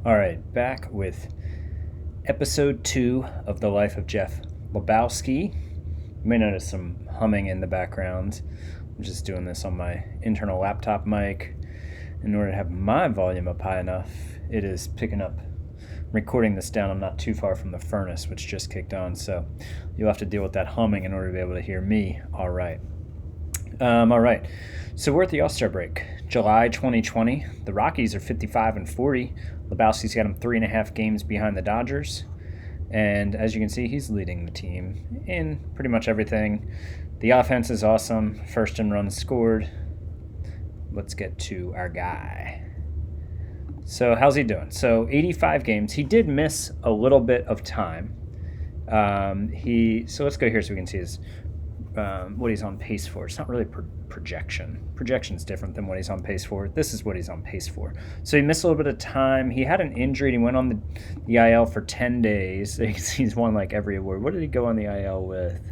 All right, back with episode 2 of The Life of Jeff Lebowski. You may notice some humming in the background. I'm just doing this on my internal laptop mic. In order to have my volume up high enough, it is picking up. I'm recording this down. I'm not too far from the furnace, which just kicked on, so you'll have to deal with that humming in order to be able to hear me all right. All right, so we're at the All-Star break. July 2020. The Rockies are 55-40. Lebowski's got him 3.5 games behind the Dodgers. And as you can see, he's leading the team in pretty much everything. The offense is awesome. First in runs scored. Let's get to our guy. So how's he doing? So 85 games. He did miss a little bit of time. So let's go here so we can see his what he's on pace for. It's not really projection. Projection's different than what he's on pace for. This is what he's on pace for. So he missed a little bit of time. He had an injury. And he went on the IL for 10 days. He's won like every award. What did he go on the IL with?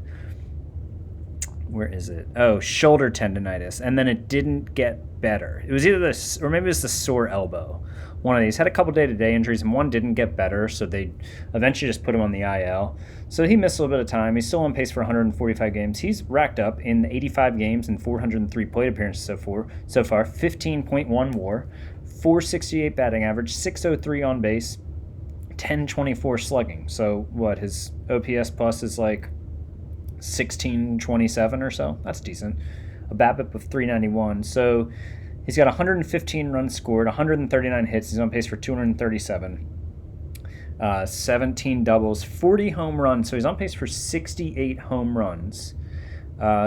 Where is it? Oh, shoulder tendonitis. And then it didn't get better. It was either this, or maybe it was the sore elbow. One of these. Had a couple day-to-day injuries, and one didn't get better, so they eventually just put him on the IL. So he missed a little bit of time. He's still on pace for 145 games. He's racked up in 85 games and 403 plate appearances so far, 15.1 WAR, 468 batting average, 603 on base, 1024 slugging. So what, his OPS plus is like 1627 or so? That's decent. A BABIP of 391. So he's got 115 runs scored, 139 hits. He's on pace for 237. 17 doubles, 40 home runs. So he's on pace for 68 home runs.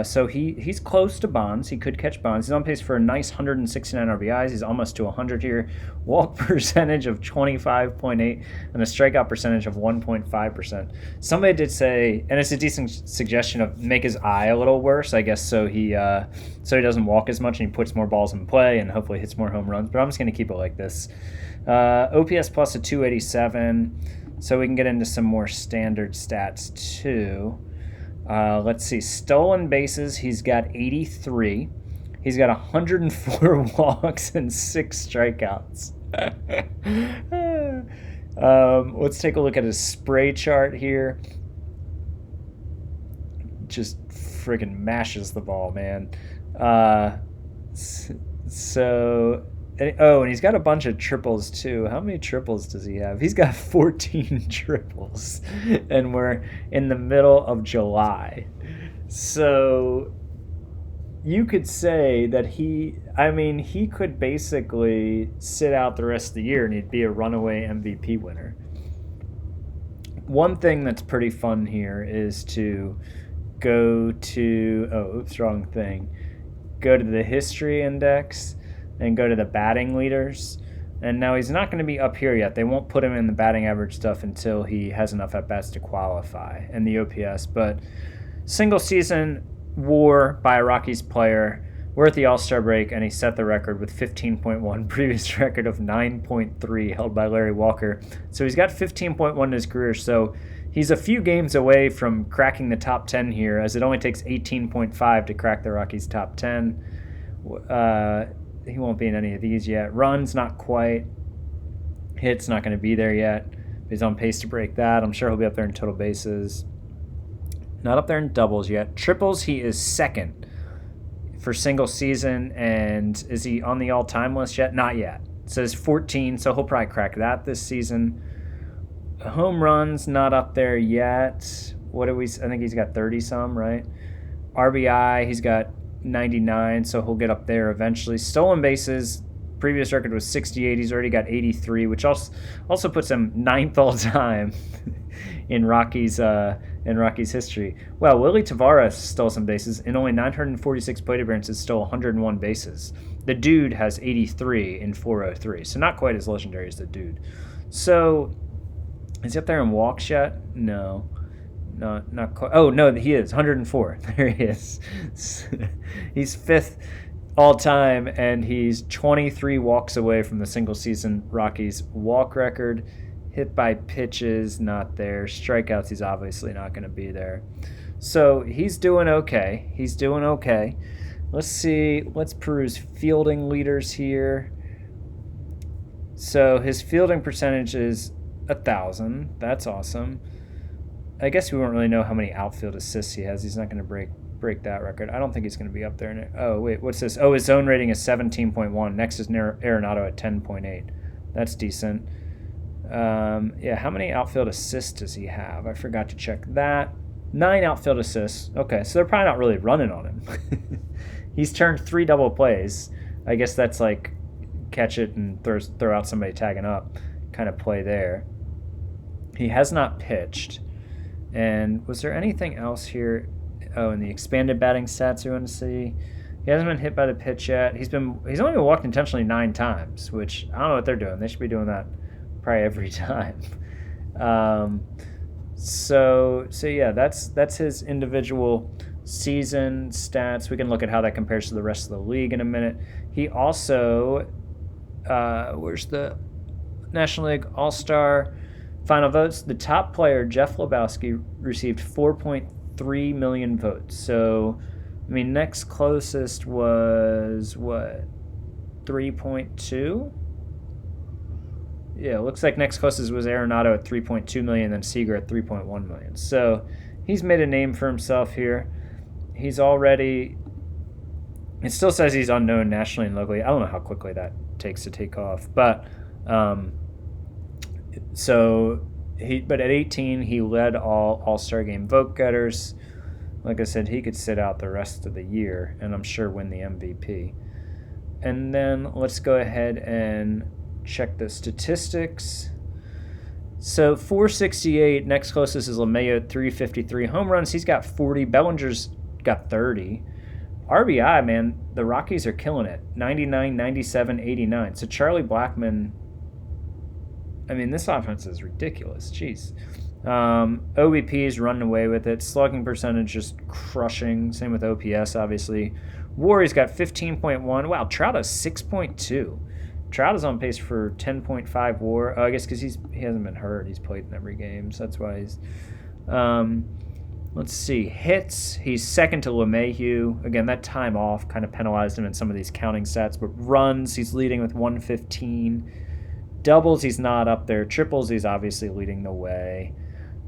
So he's close to Bonds. He could catch Bonds. He's on pace for a nice 169 RBIs. He's almost to 100 here. Walk percentage of 25.8 and a strikeout percentage of 1.5%. Somebody did say, and it's a decent suggestion, of make his eye a little worse, I guess, so he doesn't walk as much and he puts more balls in play and hopefully hits more home runs. But I'm just going to keep it like this. OPS plus of 287. So we can get into some more standard stats too. Let's see. Stolen bases, he's got 83. He's got 104 walks and 6 strikeouts. Let's take a look at his spray chart here. Just friggin' mashes the ball, man. And he's got a bunch of triples too. How many triples does he have? He's got 14 triples, and we're in the middle of July. So you could say that he could basically sit out the rest of the year and he'd be a runaway MVP winner. One thing that's pretty fun here is to go to, go to the history index and go to the batting leaders. And now he's not going to be up here yet. They won't put him in the batting average stuff until he has enough at-bats to qualify, and the OPS. But single season WAR by a Rockies player. We're at the All-Star break, and he set the record with 15.1, previous record of 9.3 held by Larry Walker. So he's got 15.1 in his career, so he's a few games away from cracking the top 10 here, as it only takes 18.5 to crack the Rockies' top 10. He won't be in any of these yet. Runs, not quite. Hits, not going to be there yet. He's on pace to break that. I'm sure he'll be up there in total bases. Not up there in doubles yet. Triples, he is second for single season. And is he on the all-time list yet? Not yet. It says 14, so he'll probably crack that this season. Home runs, not up there yet. I think he's got 30-some, right? RBI, he's got 99, so he'll get up there eventually. Stolen bases, previous record was 68. He's already got 83, which also puts him 9th all time in Rockies history. Well, Willie Tavares stole some bases. In only 946 plate appearances, stole 101 bases. The dude has 83 in 403, so not quite as legendary as the dude. So is he up there in walks yet? No. Not quite. Oh, no, he is. 104. There he is. He's 5th all time, and he's 23 walks away from the single season Rockies walk record. Hit by pitches, not there. Strikeouts, he's obviously not going to be there. So he's doing okay. Let's see. Let's peruse fielding leaders here. So his fielding percentage is 1,000. That's awesome. I guess we won't really know how many outfield assists he has. He's not going to break that record. I don't think he's going to be up there. Oh, wait, what's this? Oh, his zone rating is 17.1. Next is Arenado at 10.8. That's decent. Yeah, how many outfield assists does he have? I forgot to check that. 9 outfield assists. Okay, so they're probably not really running on him. He's turned 3 double plays. I guess that's like catch it and throw out somebody tagging up kind of play there. He has not pitched. And was there anything else here? Oh, in the expanded batting stats we want to see. He hasn't been hit by the pitch yet. He's only been walked intentionally 9 times, which I don't know what they're doing. They should be doing that probably every time. So yeah, that's his individual season stats. We can look at how that compares to the rest of the league in a minute. He also, where's the National League All-Star final votes? The top player, Jeff Lebowski, received 4.3 million votes. So, I mean, next closest was, what, 3.2? Yeah, it looks like next closest was Arenado at 3.2 million, then Seager at 3.1 million. So he's made a name for himself here. He's already, it still says he's unknown nationally and locally. I don't know how quickly that takes to take off. But but at 18, he led all All-Star Game vote getters. Like I said, he could sit out the rest of the year and I'm sure win the MVP. And then let's go ahead and check the statistics. So 468, next closest is LeMahieu at 353. Home runs, he's got 40. Bellinger's got 30. RBI, man, the Rockies are killing it. 99, 97, 89. So Charlie Blackmon, I mean, this offense is ridiculous. Jeez. OBP is running away with it. Slugging percentage just crushing. Same with OPS, obviously. WAR, he's got 15.1. Wow, Trout has 6.2. Trout is on pace for 10.5 WAR. I guess because he hasn't been hurt. He's played in every game, so that's why he's. Let's see. Hits, he's second to LeMahieu. Again, that time off kind of penalized him in some of these counting stats. But runs, he's leading with 115. Doubles, he's not up there. Triples, he's obviously leading the way.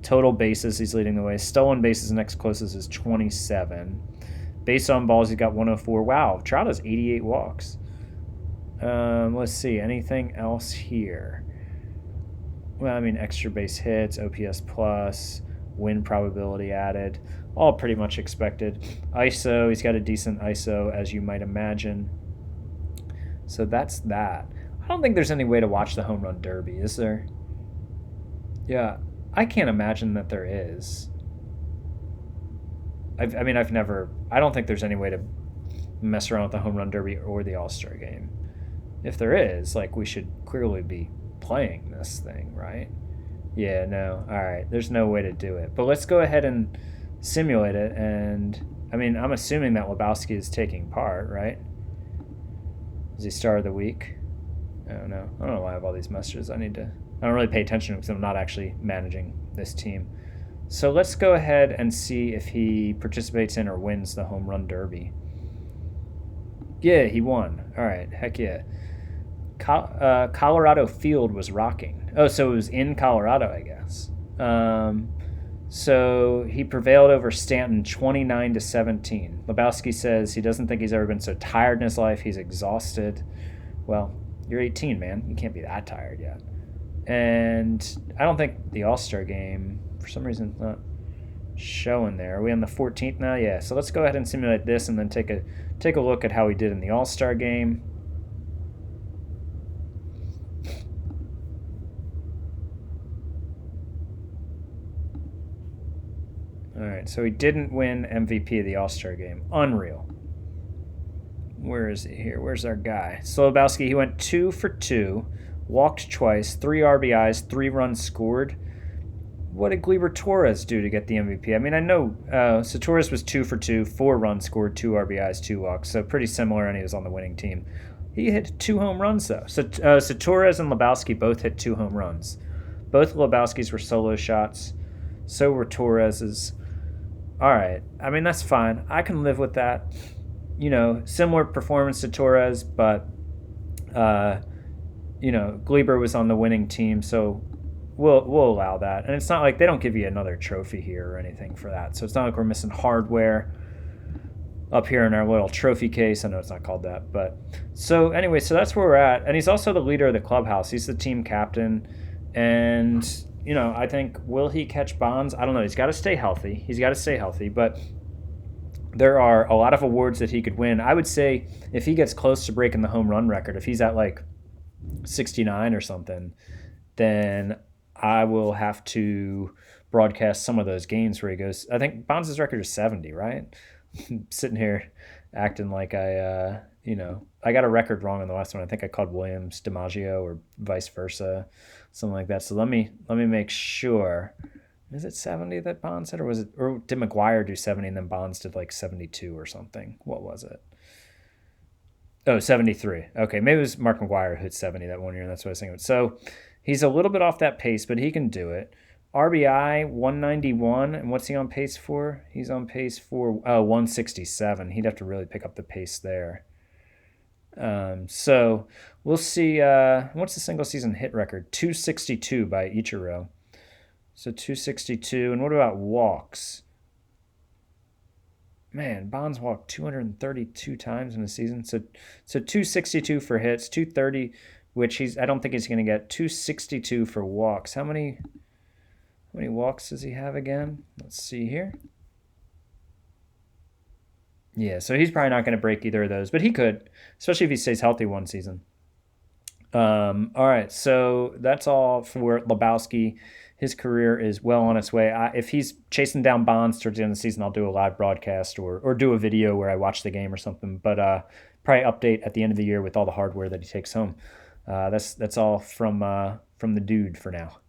Total bases, he's leading the way. Stolen bases, next closest is 27. Base on balls, he's got 104. Wow, Trout has 88 walks. Let's see, anything else here? Well, I mean, extra base hits, OPS plus, win probability added, all pretty much expected. ISO, he's got a decent ISO, as you might imagine. So that's that. I don't think there's any way to watch the home run derby, is there? Yeah, I can't imagine that there is. I don't think there's any way to mess around with the home run derby or the All-Star game. If there is, like, we should clearly be playing this thing, right? Yeah, no. All right, there's no way to do it. But let's go ahead and simulate it. And, I mean, I'm assuming that Lebowski is taking part, right? Is he star of the week? I don't know. I don't know why I have all these messages. I don't really pay attention because I'm not actually managing this team. So let's go ahead and see if he participates in or wins the home run derby. Yeah, he won. All right, heck yeah. Colorado Field was rocking. Oh, so it was in Colorado, I guess. So he prevailed over Stanton 29-17. Lebowski says he doesn't think he's ever been so tired in his life. He's exhausted. Well, you're 18, man. You can't be that tired yet. And I don't think the All-Star game, for some reason, is not showing there. Are we on the 14th now? Yeah. So let's go ahead and simulate this and then take a look at how he did in the All-Star game. All right, so he didn't win MVP of the All-Star game. Unreal. Where is he here? Where's our guy? So Lebowski, he went 2 for 2, walked twice, 3 RBIs, 3 runs scored. What did Gleyber Torres do to get the MVP? I mean, I know, so Torres was 2 for 2, 4 runs scored, 2 RBIs, 2 walks, so pretty similar, and he was on the winning team. He hit 2 home runs, though. So Torres and Lebowski both hit 2 home runs. Both Lebowski's were solo shots. So were Torres's. All right. I mean, that's fine. I can live with that. Similar performance to Torres, but, Gleber was on the winning team, so we'll allow that. And it's not like they don't give you another trophy here or anything for that. So it's not like we're missing hardware up here in our little trophy case. I know it's not called that, but so anyway, so that's where we're at. And he's also the leader of the clubhouse. He's the team captain, and I think, will he catch Bonds? I don't know. He's got to stay healthy. But there are a lot of awards that he could win. I would say if he gets close to breaking the home run record, if he's at like 69 or something, then I will have to broadcast some of those games where he goes. I think Bonds' record is 70, right? Sitting here acting like I got a record wrong on the last one. I think I called Williams DiMaggio or vice versa, something like that. So let me make sure. Is it 70 that Bonds did, or did McGuire do 70 and then Bonds did like 72 or something? What was it? Oh, 73. Okay, maybe it was Mark McGuire who hit 70 that one year, and that's what I was thinking. So he's a little bit off that pace, but he can do it. RBI 191, and what's he on pace for? He's on pace for 167. He'd have to really pick up the pace there. So we'll see. What's the single season hit record? 262 by Ichiro. So 262. And what about walks? Man, Bonds walked 232 times in a season. So 262 for hits, 230, which I don't think he's going to get. 262 for walks. How many walks does he have again? Let's see here. Yeah, so he's probably not going to break either of those, but he could, especially if he stays healthy one season. All right, so that's all for Lebowski. His career is well on its way. If he's chasing down Bonds towards the end of the season, I'll do a live broadcast or do a video where I watch the game or something. But probably update at the end of the year with all the hardware that he takes home. That's all from the dude for now.